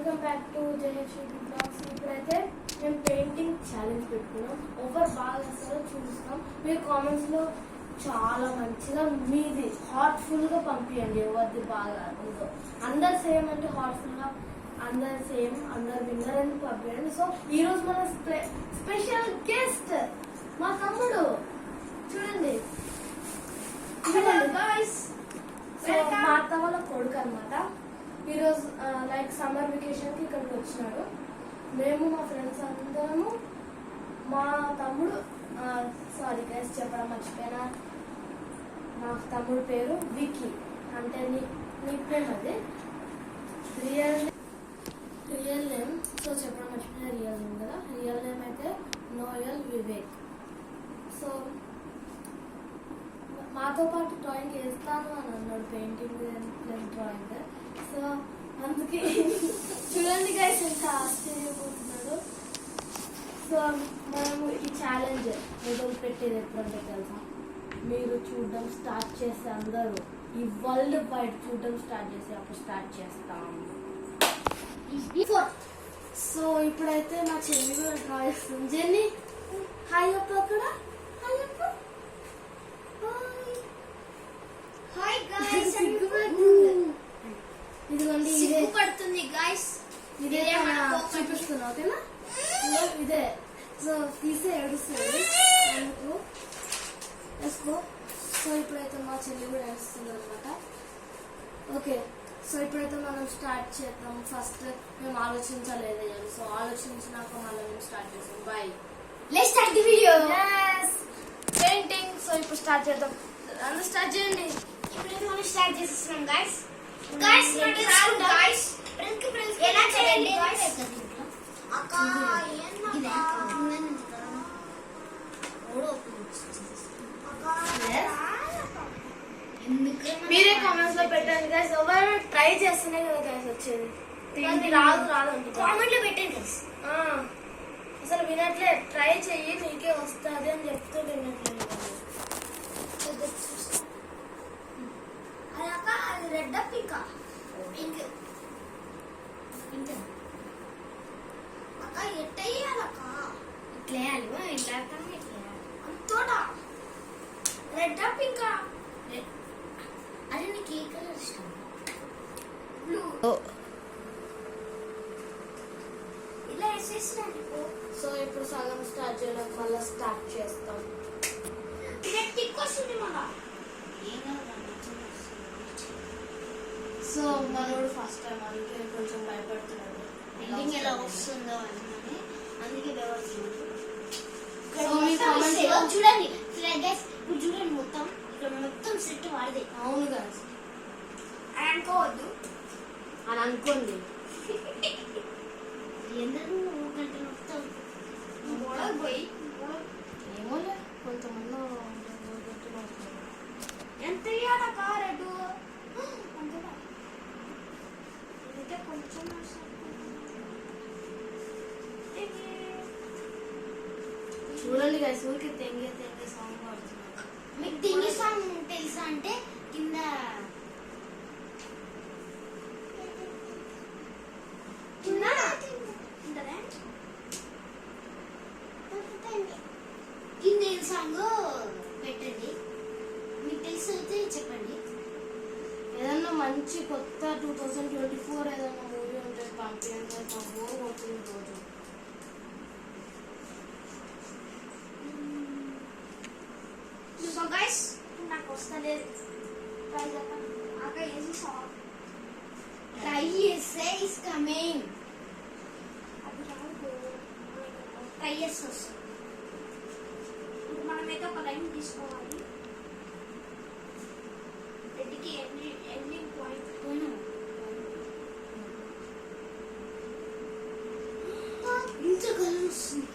Welcome back to Jayashree blogs. ఇప్పుడైతే మేము painting challenge పెట్టుకున్నాం. ఎవరు బాగా చేస్తారో చూస్తాం. మీరు కామెంట్స్లో చాలా మంచిగా మీది హార్ట్ఫుల్గా పంపించండి. ఎవరిది బాగా ఉందో అందరు సేమ్ అంటే హార్ట్ఫుల్గా అందరు సేమ్ అందరు విన్నర్ అని పంపించండి. సో ఈరోజు మన స్పెషల్ గెస్ట్ మా తమ్ముడు. చూడండి మా అత్త వాళ్ళ కొడుకు అనమాట. ఈరోజు లైక్ సమ్మర్ వెకేషన్కి ఇక్కడికి వచ్చినాడు. మేము మా ఫ్రెండ్స్ అందరము మా తమ్ముడు సారీ గైస్ చెప్పడం మర్చిపోయినా, మా తమ్ముడు పేరు వికీ, అంటే నీక్ నేమ్ అది రియల్ నేమ్. సో చెప్పడం మర్చిపోయినా రియల్ నేమ్ కదా. రియల్ నేమ్ అయితే నోయల్ వివేక్. సో మాతో పాటు డ్రాయింగ్ వేస్తాను అని అన్నాడు, పెయింటింగ్ ప్లస్ డ్రాయింగ్. సో అందుకే చూడండి గైస్ ఎంత ఆశ్చర్యపోతున్నాడు. సో మనము ఈ ఛాలెంజ్ మొదలు పెట్టేది ఎప్పుడంటే తెలుసా, మీరు చూడడం స్టార్ట్ చేస్తే అందరూ ఈ వరల్డ్ వైడ్ చూడడం స్టార్ట్ చేసి అప్పుడు స్టార్ట్ చేస్తాం. సో ఇప్పుడైతే మా చెల్లి కూడా డ్రా చేస్తుంది. జెన్నీ హాయ్ అప్ప అక్కడ, హాయ్ అప్ప. ఇదిగోండి ఇదే పడుతుంది గైస్, ఇదే చూపిస్తున్నా ఓకేనా. ఇదే సో తీసే ఏడుస్తుంది అందుకు వేసుకో. సో ఇప్పుడైతే మా చెల్లి కూడా వేస్తుంది అనమాట. ఓకే సో ఇప్పుడైతే మనం స్టార్ట్ చేద్దాం. ఫస్ట్ మేము ఆలోచించలేదు, సో ఆలోచించినాక మళ్ళీ మేము స్టార్ట్ చేస్తాం. Bye, let's start the video. yes painting. So ఇప్పుడు స్టార్ట్ చేద్దాం. అందరూ స్టార్ట్ చేయండి. ఇప్పుడైతే మనం స్టార్ట్ చేస్తున్నాం గైస్. గైస్ గైస్ ఫ్రెండ్స్ ఎలా చేయండి గైస్. అక్క ఏనా మీరే కామెంట్స్ లో పెట్టండి గైస్. ఎవరు ట్రై చేస్తేనే కదా గైస్ వచ్చేది. రాదు అంటే కామెంట్ లో పెట్టండి గైస్. అసలు వినట్లే, ట్రై చెయ్యి నీకే వస్తుంది అని చెప్తూ వినట్లేదు. అది రెడ్ పింక్ పింక్ పింక్ అక్క ఎట్టేయాలక్క ఇట్లా ఇట్లా అంతోట రెడ్ పింక్. అదే నీకు ఏ కలర్ ఇష్టం? బ్లూ. ఇలా వేసేసినండి. సో ఇప్పుడు సగం స్టార్ట్ చేయడం మళ్ళీ స్టార్ట్ చేస్తాం. టిక్ వస్తుంది మళ్ళా. సో మనోడు ఫస్ట్ టైం అందుకే కొంచెం భయపడుతున్నాడు. బిల్డింగ్ ఎలా వస్తుందో అని అందుకే భయపడుతున్నాడు. చూడండి ఇప్పుడు చూడండి మొత్తం ఇక్కడ మొత్తం సెట్ వాడిదే. అవును కదా అని అనుకోవద్దు, అని అనుకోండి. ఎందుకు గంట మొత్తం పోయి ఏమోలే కొంతమంది ఎంత ఇవ్వాలక్క రెడ్డు అంతేనా. కొంచెం చూడండి గైస్, ఊరికి తెంగే సాంగ్ పడుతుంది. మీకు తెంగే సాంగ్ తెలుసా అంటే కింద కింద ఏ సాంగ్ పెట్టండి. మీకు తెలిసి అయితే చెప్పండి. ఏదన్నా మంచి కొత్త 2024 ఏదన్నా మూవీ ఉంటే పంపించండి. బోర్ కొడుతుంది రోజు. సో గైస్ నాకు వస్తలేదు. ట్రై చెప్పండి. అక్క ఏసి సాంగ్ ట్రై చేస్తే ఇస్ కమింగ్. అది రాదు, ట్రై చేస్తే వస్తుంది. ఇప్పుడు మనమైతే ఒక లైన్ తీసుకోవాలి. రెడ్డికి ఎండింగ్ పాయింట్ పోయినా ఇంత కలర్ వస్తుంది.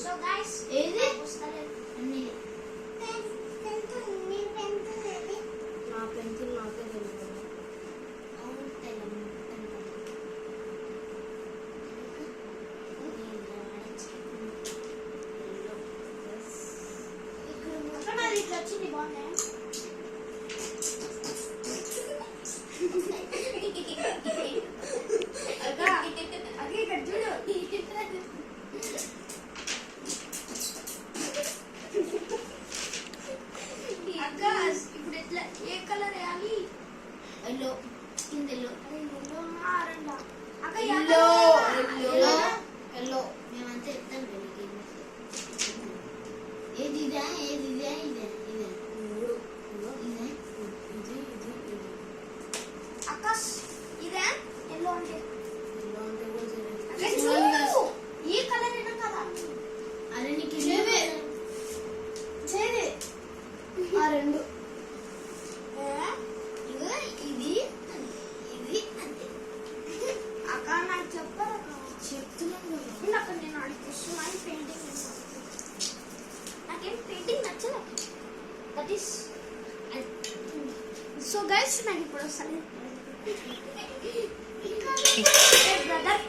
So guys, ఏది ఇప్పుడు ఎట్లా ఏ కలర్ వేయాలి? ఎల్లో కిందెల్లో ఎల్లో ఎల్లో ఎల్లో మేమంతా చెప్తాం. ఏది ఇదే ఏది ఇదే ఇదే ఇదే ఇదే ఇది ఆకాష్ ఇదే ఎల్లో అంటే ఈ కలర్ ఏనా కదా? అరే నీకు ఇదే చేదే ఆ రెండు ఇది ఇది అంతే. అక్క నాకు చెప్పారు చెప్తున్నాను అక్కడ నేను అడిగి పెయింటింగ్ నాకేం పెయింటింగ్ నచ్చదు. దట్ ఈస్ సో గైస్ నాకు ఇప్పుడు వస్తాను బ్రదర్.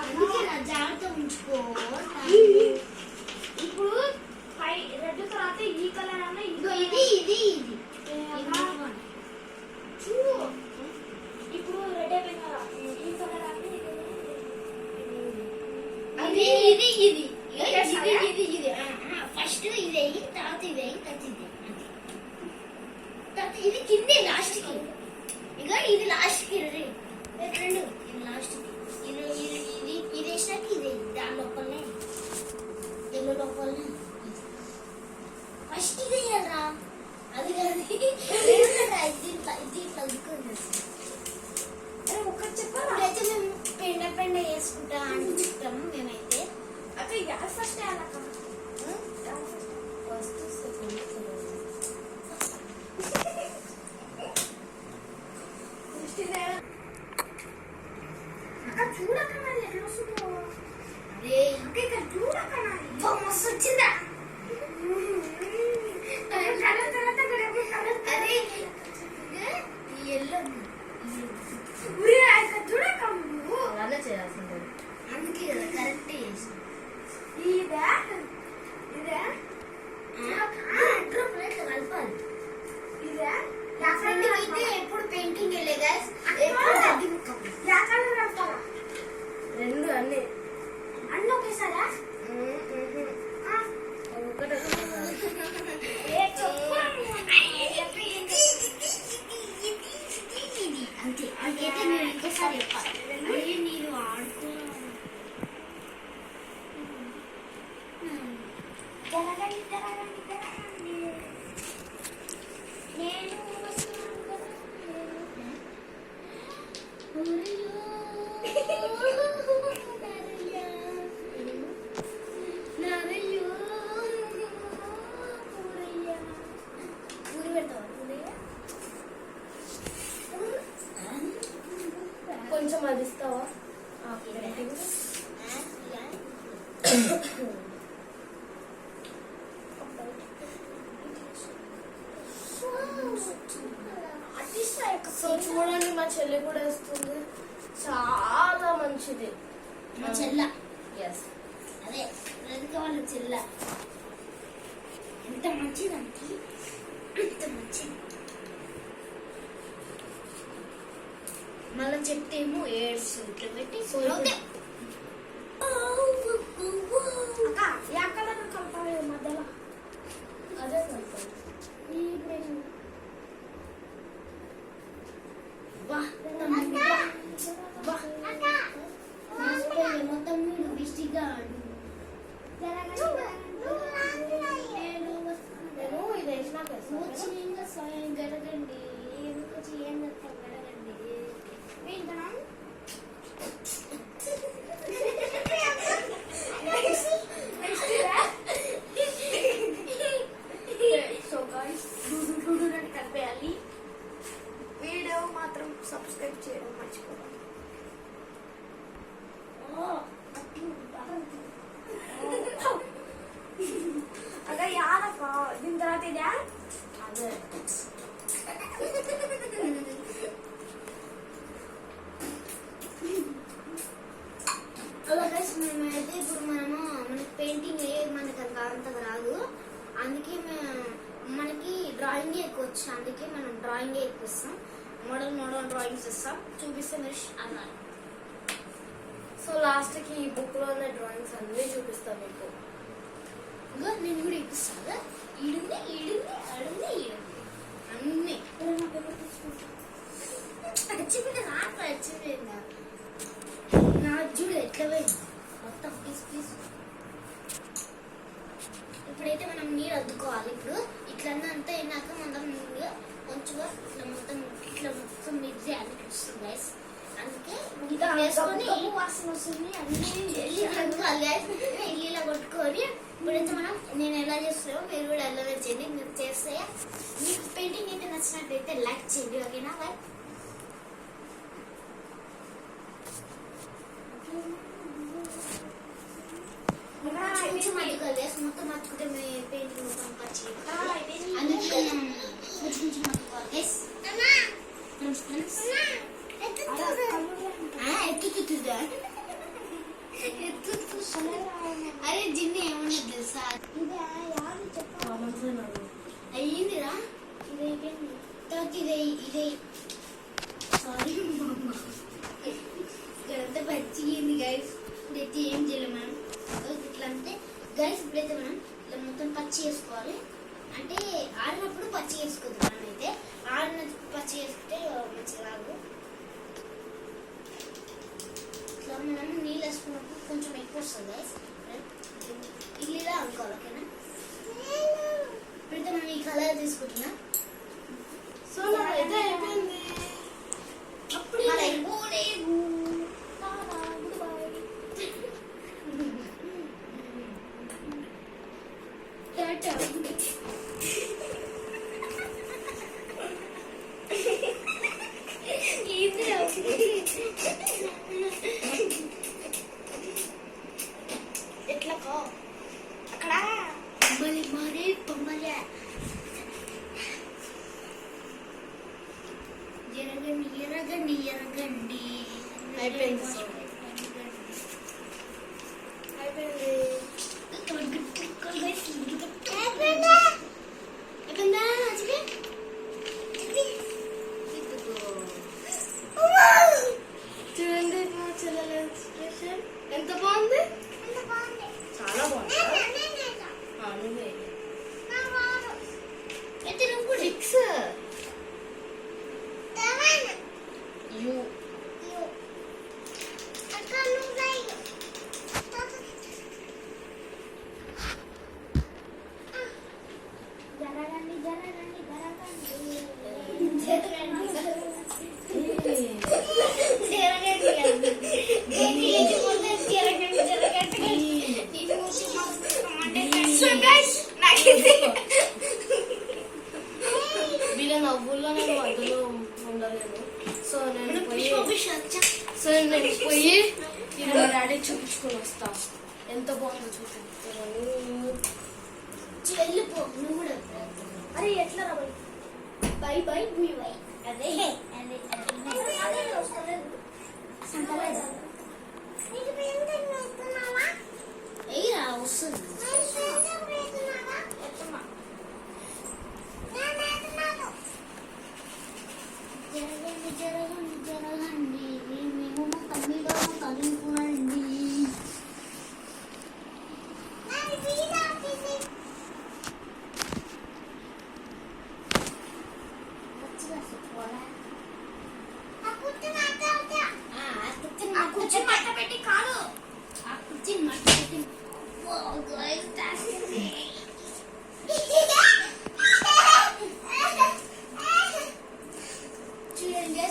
అందుకే నా జాగ్రత్త ఉంచుకో. ఇప్పుడు రెడ్ తర్వాత ఈ కలర్ అన్న ఇదో ఇది ఇది ఇది చూడు. ఇప్పుడు రెడ్ అయిపోయింది కదా, ఈ కలర్ అన్న ఇది ఇది ఇది ఇది ఇది ఫస్ట్ ఇది అయ్యి తర్వాత ఇది అయ్యి తర్వాత ఇది కిందే లాస్ట్ కి. ఇక ఇది లాస్ట్ కి రెండు ఇది లాస్ట్ కి. ఇది వేసినాక ఇది దాని లోపలనే ఎల్లో లోపలనే ఫస్ట్ ఇది వేయాలరా. అది కాదు దీంట్లో అరే ఒక్కటి చెప్పాలి. అయితే మేము పెండ వేసుకుంటా అని చెప్తాము మేమైతే. అక్కడ యాడ్ ఫస్ట్ వేయాలక్క. ఫస్ట్ అక్కడ చూడక్క మరి ఎట్లా వస్తుందో. అదే ఇంకా ఇక్కడ చూడక్క మస్తు వచ్చిందా. అరే ఎల్లో చూడక్క అలా చేయాల్సింది. అందుకే కరెక్ట్ చేసి ఇదే ఇదే కలపాలి. ఇదే నా ఫ్రెండ్ అయితే ఎప్పుడు పెయింటింగ్ వెళ్ళే గైస్ రెండు అన్ని అన్నీ ఒకేసారా? అంతే అంకైతే నేను ఇంకోసారి చెప్పాలి. అదే మీరు ఆడుకున్నాను నేను కొంచెం అది ఇస్తావా? సో చూడండి మా చెల్లి కూడా వేస్తుంది. చాలా మంచిది మా చెల్ల. అదే రజిక వాళ్ళ చెల్ల ఎంత మంచిదంటే అంత మంచిది. మళ్ళీ చెప్తేమో ఏడ్స్ ఇట్లా పెట్టి కలపాలి మధ్యలో. అదే కలపాలి. మొత్తం మీరు బిస్టిగా ఆడు. నేను ఇది వేసినాక స్వయం గడగండి. ఎందుకు చేయండి గడగండి. సో గాయ్స్ కలిపేయాలి. వీడియో మాత్రం సబ్స్క్రైబ్ చేయడం మర్చిపోవాలి. అదే యాదక్క దీని తర్వాత ఇదే అదే మేమైతే ఇప్పుడు మనకి పెయింటింగ్ మనకు అంతగా రాదు, అందుకే మనకి డ్రాయింగే ఎక్కువ వచ్చు, అందుకే మనం డ్రాయింగే ఎక్కువ ఇస్తాం. మోడల్ డ్రాయింగ్స్ ఇస్తాం, చూపిస్తే మీరు అన్నారు. సో లాస్ట్కి ఈ బుక్లో ఉన్న డ్రాయింగ్స్ అన్నీ చూపిస్తాను మీకు. ఇంకా నేను కూడా ఇప్పిస్తాను. ఈడుంది అడుంది అన్నీ వచ్చింది నాకు వచ్చింది నా చూడు ఎట్లా పోయింది మొత్తం పీస్. ఇప్పుడైతే మనం నీరు అద్దుకోవాలి. ఇప్పుడు ఇట్లా అంతా అయినాక మనం నీళ్ళు కొంచెంగా ఇట్లా మొత్తం మిక్స్ చేయాలి గైస్. అందుకే వేసుకొని వాసన వస్తుంది అన్నీ ఇల్లు కొట్టుకొని ఇప్పుడైతే మనం నేను ఎలా చేస్తున్నామో మీరు కూడా ఎలా చేయండి. మీరు చేస్తే మీకు పెయింటింగ్ అయితే నచ్చినట్టయితే లైక్ చేయండి, ఓకేనా? లైక్ కొంచెం అద్దుకోవాలి, మొత్తం అద్దుకుంటే మీ పెయింటింగ్ మొత్తం పచ్చి. అందుకే కొంచెం అద్దుకోవాలి. అరే జిన్ని ఏమన్నా తెలుసా? అయ్యిందిరా ఇదే సారీ ఇక్కడంతా పచ్చిగింది గైస్. ఇప్పుడైతే ఏం చేయలేము మనం ఇట్లా అంటే గైస్. ఇప్పుడైతే మనం ఇట్లా మొత్తం పచ్చి వేసుకోవాలి. అంటే ఆడినప్పుడు పచ్చి వేసుకోవద్దు, మనం అయితే ఆడిన పచ్చి వేసుకుంటే మంచిగా రాదు. ఇట్లా మనం నీళ్ళు వేసుకున్నప్పుడు కొంచెం ఎక్కువ వస్తుంది గైస్. ఇల్లులా అనుకోవాలి, ఓకేనా? ఇప్పుడైతే మనం ఈ కలర్ తీసుకుంటున్నా. సో నాకైతే అయిపోయింది. అప్పుడు ఎట్లకో అక్కడ మరీ తొమ్మలే ఎరగండి అయిపోయింది. చూడండి మా చెల్లెల ఎక్స్ప్రెషన్ ఎంత బాగుంది. చాలా బాగుంది. ఫిక్స్ యూ వీళ్ళ నవ్వుల్లో నేను మధ్యలో ఉండలేను. సో నేను పోయి ఇది మా డాడీ చూపించుకొని వస్తా. ఎంత బాగుందో చూపిస్తాను. వెళ్ళిపో నువ్వు కూడా. అరే ఎట్లా రావాలి? బై బై బుయ్ బై. అదే ఎయిరా వస్తుంది. జరగండి మేము తమ్మిలో తనుకోండి. కుర్చీని మట్ట పెట్టి కాదు, ఆ కుర్చీని మట్ట పెట్టి చూడండి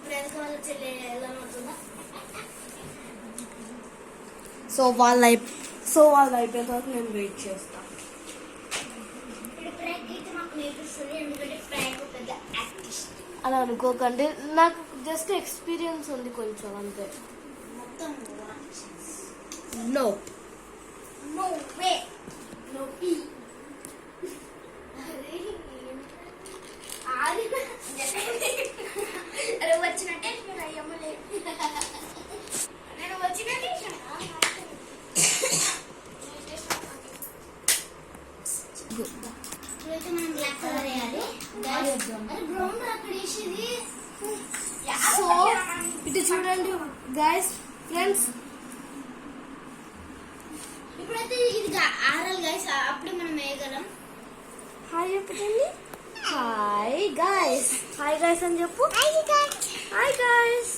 ప్రేరక వాళ్ళ చెల్లి ఎలా అవుతుందా. సో వాళ్ళు అయిపోయిన తర్వాత నేను వెయిట్ చేస్తాను. ఇప్పుడు ప్రాంక్ అయితే మాకు నేర్పిస్తుంది, ఎందుకంటే ప్రాంక్ పెద్ద యాక్టిస్ట్. అలా అనుకోకండి, నాకు జస్ట్ ఎక్స్పీరియన్స్ ఉంది కొంచెం అంతే. మొత్తం నో వే అరే వచ్చినట్టే అయ్యమ్మలే నేను వచ్చినట్టే చేద్దాం. అరే గ్రౌండ్ అక్కడ వేసేది. సో ఇటు చూడండి గైస్ ఫ్రెండ్స్, ఇప్పుడైతే ఇది ఆరాలి గైస్, అప్పుడే మనం వేయగలం. హాయ్ చెప్పండి. హాయ్ గైస్, హాయ్ గైస్ అని చెప్పు. Hi guys.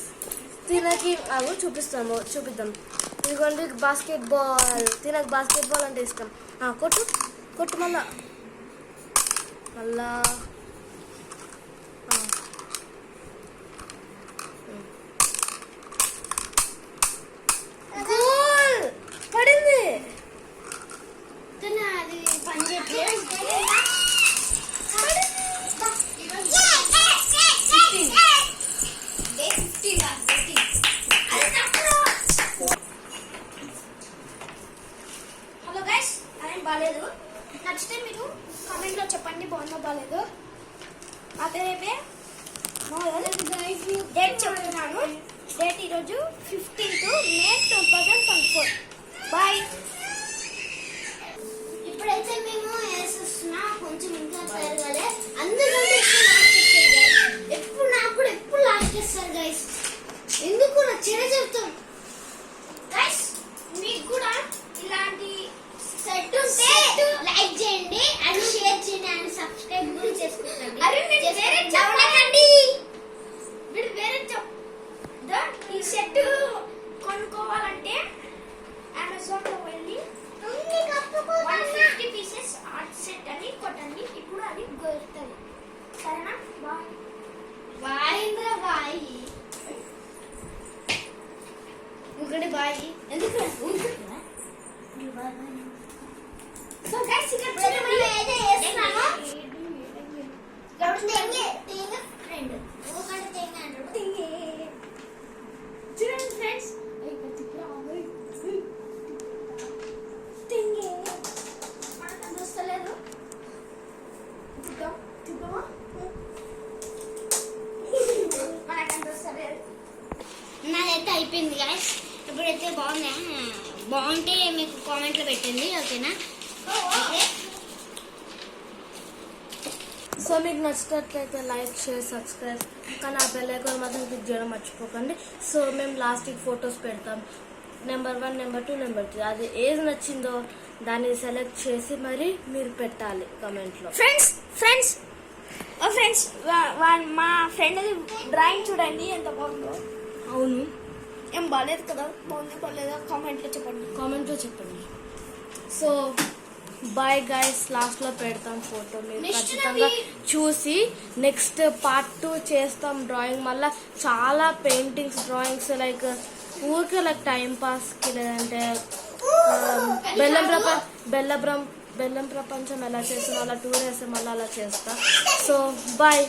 తినకి అవి చూపిద్దాం. ఇదిగోండి బాస్కెట్ బాల్. తినకు బాస్కెట్ బాల్ అంటే ఇష్టం. కొట్టు మళ్ళా గోల్ పడింది. కానీ అది పని చేయట్లేదు. హలో గైస్, అదేం బాగాలేదు. నచ్చితే మీరు కామెంట్లో చెప్పండి బాగుందో బాగాలేదు. అదే రేపే డేట్ చెప్తున్నాను. డేట్ ఈరోజు 15th May 2024. బాయ్. ఇప్పుడైతే మేము వేసేస్తున్నా, కొంచెం ఇంకా తయారు. అందరికంటే ఎప్పుడు నాకు కూడా ఎప్పుడు లాస్ట్ చేస్తారు గైస్. ఎందుకు నా చెడ చెప్తాం గైస్. మీకు కూడా ఇలాంటి సెట్ ఉంటే లైక్ చేయండి అండ్ షేర్ చేయండి అండ్ సబ్స్క్రైబ్ కూడా చేసుకోండి. అరే మీరు వేరే చెప్పండి, మీరు వేరే ఈ సెట్ కొనుక్కోవాలంటే అమెజాన్ లో వెళ్ళి 150 పీసెస్ ఆర్ట్ సెట్ అని కొట్టండి. ఇప్పుడు అది దొరుకుతుంది. సరేనా? Bye bye bye. ఇంకొకటి బాయ్. ఎందుకు సో గైస్ ఇక్కడ మనం ఏదో చేస్తున్నామో తేంగ ఫ్రెండ్ ఒకటి తేంగ అంటాడు. చూడండి ఫ్రెండ్స్, మనకు వస్తలేదు. మనకు వస్తలేదు. నాదైతే అయిపోయింది గైస్. ఇప్పుడైతే బాగుంటే మీకు కామెంట్లో పెట్టండి. ఓకేనా? సో మీకు నచ్చినట్లయితే లైక్ షేర్ సబ్స్క్రైబ్, కానీ ఆ బెల్ ఐకాన్ మాత్రం క్లిక్ చేయడం మర్చిపోకండి. సో మేము లాస్ట్కి ఫొటోస్ పెడతాం, నెంబర్ 1, నెంబర్ 2, నెంబర్ 3. అది ఏది నచ్చిందో దాన్ని సెలెక్ట్ చేసి మరి మీరు పెట్టాలి కామెంట్లో. ఫ్రెండ్స్ మా ఫ్రెండ్ డ్రాయింగ్ చూడండి ఎంత బాగుందో. అవును, ఏం బాగాలేదు కదా, బాగుంది బాగాలేదా కామెంట్లో చెప్పండి. సో బాయ్ గైస్, లాస్ట్లో పెడతాం ఫోటో, మీరు ఖచ్చితంగా చూసి నెక్స్ట్ పార్ట్ 2 చేస్తాం. డ్రాయింగ్ మళ్ళీ చాలా పెయింటింగ్స్, డ్రాయింగ్స్ లైక్ ఊరికే లైక్ టైం పాస్కి, లేదంటే బెల్లం ప్రపంచం ఎలా చేస్తాం అలా టూర్ వేస్తే మళ్ళీ అలా చేస్తా. So bye.